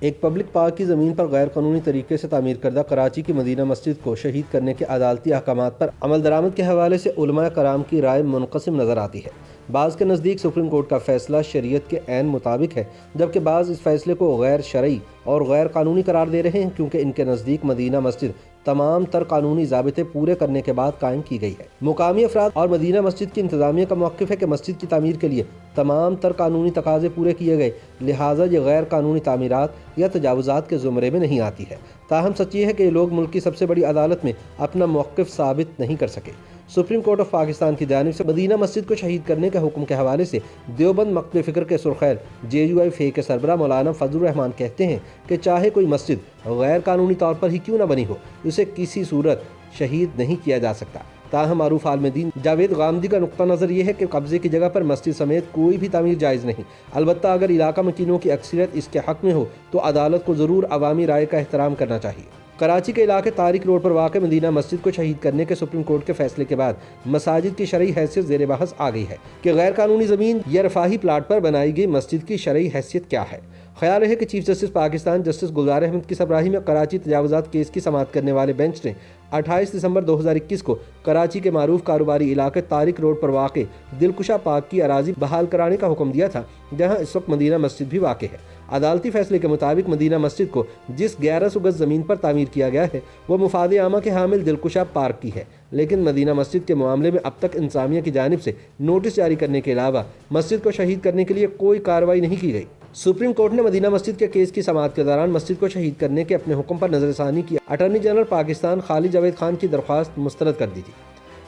ایک public park کی زمین پر غیر قانونی طریقے سے تعمیر کردہ کراچی کی مدینہ مسجد کو شہید کرنے کے عدالتی احکامات پر عمل درآمد کے حوالے سے علماء کرام کی رائے منقسم نظر آتی ہے۔ بعض کے نزدیک سپریم کورٹ کا فیصلہ شریعت کے عین مطابق ہے، جبکہ بعض اس فیصلے کو غیر شرعی اور غیر قانونی قرار دے رہے ہیں، کیونکہ ان کے نزدیک مدینہ مسجد تمام تر قانونی ضابطے پورے کرنے کے بعد قائم کی گئی ہے۔ مقامی افراد اور مدینہ مسجد کی انتظامیہ کا موقف ہے کہ مسجد کی تعمیر کے لیے تمام تر قانونی تقاضے پورے کیے گئے، لہٰذا یہ غیر قانونی تعمیرات یا تجاوزات کے زمرے میں نہیں آتی ہے۔ تاہم سچ یہ ہے کہ یہ لوگ ملک کی سب سے بڑی عدالت میں اپنا موقف ثابت نہیں کر سکے۔ سپریم کورٹ آف پاکستان کی جانب سے مدینہ مسجد کو شہید کرنے کے حکم کے حوالے سے دیوبند مکتب فکر کے سرخیل JUI فے کے سربراہ مولانا فضل الرحمان کہتے ہیں کہ چاہے کوئی مسجد غیر قانونی طور پر ہی کیوں نہ بنی ہو، اسے کسی صورت شہید نہیں کیا جا سکتا۔ تاہم معروف عالم دین جاوید غامدی کا نقطہ نظر یہ ہے کہ قبضے کی جگہ پر مسجد سمیت کوئی بھی تعمیر جائز نہیں، البتہ اگر علاقہ مکینوں کی اکثریت اس کے حق میں ہو تو عدالت کو ضرور عوامی رائے کا احترام کرنا چاہیے۔ کراچی کے علاقے طارق روڈ پر واقع مدینہ مسجد کو شہید کرنے کے سپریم کورٹ کے فیصلے کے بعد مساجد کی شرعی حیثیت زیر بحث آ گئی ہے کہ غیر قانونی زمین یا رفاہی پلاٹ پر بنائی گئی مسجد کی شرعی حیثیت کیا ہے۔ خیال ہے کہ chief justice Pakistan justice Gulzar Ahmed کی سربراہی میں کراچی تجاوزات کیس کی سماعت کرنے والے بینچ نے 28 دسمبر 2021 کو کراچی کے معروف کاروباری علاقے طارق روڈ پر واقع دلکشا پارک کی اراضی بحال کرانے کا حکم دیا تھا، جہاں اس وقت مدینہ مسجد بھی واقع ہے۔ عدالتی فیصلے کے مطابق مدینہ مسجد کو جس 1100 گز زمین پر تعمیر کیا گیا ہے وہ مفاد عامہ کے حامل دلکشا پارک کی ہے، لیکن مدینہ مسجد کے معاملے میں اب تک انتظامیہ کی جانب سے نوٹس جاری کرنے کے علاوہ مسجد کو شہید کرنے کے لیے کوئی کارروائی نہیں کی گئی۔ سپریم کورٹ نے مدینہ مسجد کے کیس کی سماعت کے دوران مسجد کو شہید کرنے کے اپنے حکم پر نظر ثانی کی اٹارنی جنرل پاکستان خالد جاوید خان کی درخواست مسترد کر دی تھی۔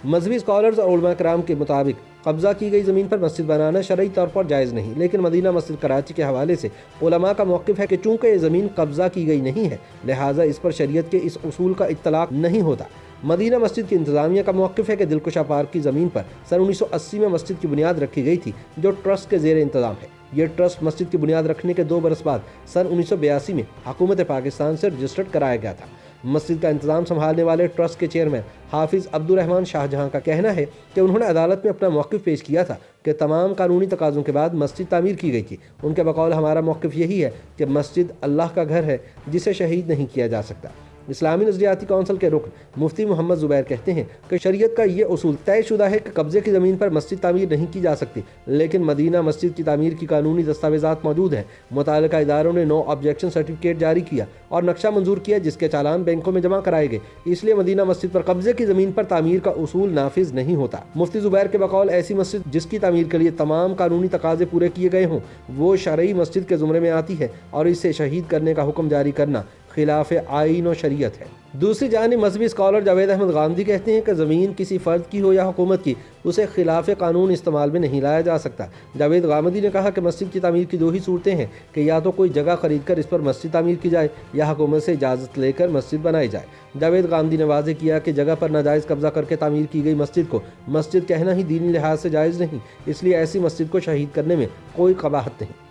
مذہبی اسکالرز اور علماء کرام کے مطابق قبضہ کی گئی زمین پر مسجد بنانا شرعی طور پر جائز نہیں، لیکن مدینہ مسجد کراچی کے حوالے سے علماء کا موقف ہے کہ چونکہ یہ زمین قبضہ کی گئی نہیں ہے، لہٰذا اس پر شریعت کے اس اصول کا اطلاق نہیں ہوتا۔ مدینہ مسجد کی انتظامیہ کا موقف ہے کہ دلکشا پارک کی زمین پر سن 1980 میں مسجد کی بنیاد رکھی گئی تھی، جو ٹرسٹ کے زیر انتظام ہے۔ یہ ٹرسٹ مسجد کی بنیاد رکھنے کے 2 برس بعد سن 1982 میں حکومت پاکستان سے رجسٹرڈ کرایا گیا تھا۔ مسجد کا انتظام سنبھالنے والے ٹرسٹ کے چیئرمین حافظ عبدالرحمان شاہ جہاں کا کہنا ہے کہ انہوں نے عدالت میں اپنا موقف پیش کیا تھا کہ تمام قانونی تقاضوں کے بعد مسجد تعمیر کی گئی تھی۔ ان کے بقول ہمارا موقف یہی ہے کہ مسجد اللہ کا گھر ہے جسے شہید نہیں کیا جا سکتا۔ اسلامی نظریاتی کونسل کے رکن مفتی محمد زبیر کہتے ہیں کہ شریعت کا یہ اصول طے شدہ ہے کہ قبضے کی زمین پر مسجد تعمیر نہیں کی جا سکتی، لیکن مدینہ مسجد کی تعمیر کی قانونی دستاویزات موجود ہیں۔ متعلقہ اداروں نے نو آبجیکشن سرٹیفکیٹ جاری کیا اور نقشہ منظور کیا جس کے چالان بینکوں میں جمع کرائے گئے، اس لیے مدینہ مسجد پر قبضے کی زمین پر تعمیر کا اصول نافذ نہیں ہوتا۔ مفتی زبیر کے بقول ایسی مسجد جس کی تعمیر کے لیے تمام قانونی تقاضے پورے کیے گئے ہوں وہ شرعی مسجد کے زمرے میں آتی ہے، اور اسے شہید کرنے کا حکم جاری کرنا خلاف آئین و شریعت ہے۔ دوسری جانب مذہبی اسکالر جاوید احمد غامدی کہتے ہیں کہ زمین کسی فرد کی ہو یا حکومت کی، اسے خلاف قانون استعمال میں نہیں لایا جا سکتا۔ جاوید غامدی نے کہا کہ مسجد کی تعمیر کی 2 ہی صورتیں ہیں کہ یا تو کوئی جگہ خرید کر اس پر مسجد تعمیر کی جائے یا حکومت سے اجازت لے کر مسجد بنائی جائے۔ جاوید غامدی نے واضح کیا کہ جگہ پر ناجائز قبضہ کر کے تعمیر کی گئی مسجد کو مسجد کہنا ہی دینی لحاظ سے جائز نہیں، اس لیے ایسی مسجد کو شہید کرنے میں کوئی قباحت نہیں۔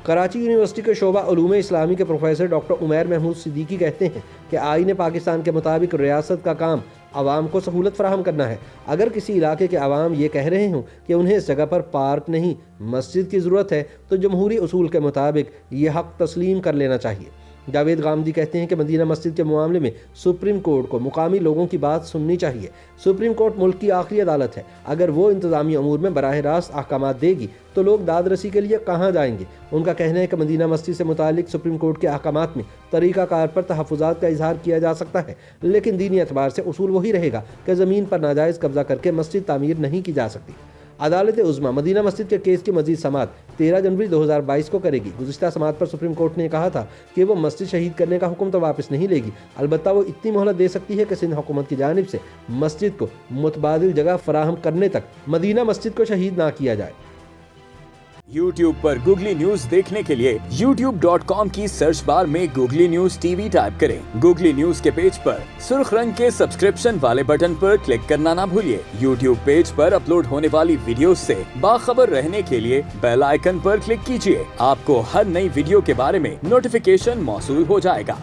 کراچی یونیورسٹی کے شعبہ علوم اسلامی کے پروفیسر ڈاکٹر عمیر محمود صدیقی کہتے ہیں کہ آئین پاکستان کے مطابق ریاست کا کام عوام کو سہولت فراہم کرنا ہے۔ اگر کسی علاقے کے عوام یہ کہہ رہے ہوں کہ انہیں اس جگہ پر پارک نہیں مسجد کی ضرورت ہے تو جمہوری اصول کے مطابق یہ حق تسلیم کر لینا چاہیے۔ جاوید غامدی کہتے ہیں کہ مدینہ مسجد کے معاملے میں سپریم کورٹ کو مقامی لوگوں کی بات سننی چاہیے۔ سپریم کورٹ ملک کی آخری عدالت ہے، اگر وہ انتظامی امور میں براہ راست احکامات دے گی تو لوگ داد رسی کے لیے کہاں جائیں گے؟ ان کا کہنا ہے کہ مدینہ مسجد سے متعلق سپریم کورٹ کے احکامات میں طریقہ کار پر تحفظات کا اظہار کیا جا سکتا ہے، لیکن دینی اعتبار سے اصول وہی رہے گا کہ زمین پر ناجائز قبضہ کر کے مسجد تعمیر نہیں کی جا سکتی۔ عدالت عظمیٰ مدینہ مسجد کے کیس کی مزید سماعت 13 جنوری 2022 کو کرے گی۔ گزشتہ سماعت پر سپریم کورٹ نے کہا تھا کہ وہ مسجد شہید کرنے کا حکم تو واپس نہیں لے گی، البتہ وہ اتنی مہلت دے سکتی ہے کہ سندھ حکومت کی جانب سے مسجد کو متبادل جگہ فراہم کرنے تک مدینہ مسجد کو شہید نہ کیا جائے۔ YouTube پر گوگلی نیوز دیکھنے کے لیے youtube.com کی سرچ بار میں گوگلی نیوز TV ٹائپ کریں۔ گوگلی نیوز کے پیج پر سرخ رنگ کے سبسکرپشن والے بٹن پر کلک کرنا نہ بھولیے۔ YouTube پیج پر اپلوڈ ہونے والی ویڈیوز سے باخبر رہنے کے لیے بیل آئیکن پر کلک کیجیے۔ آپ کو ہر نئی ویڈیو کے بارے میں نوٹیفیکیشن موصول ہو جائے گا۔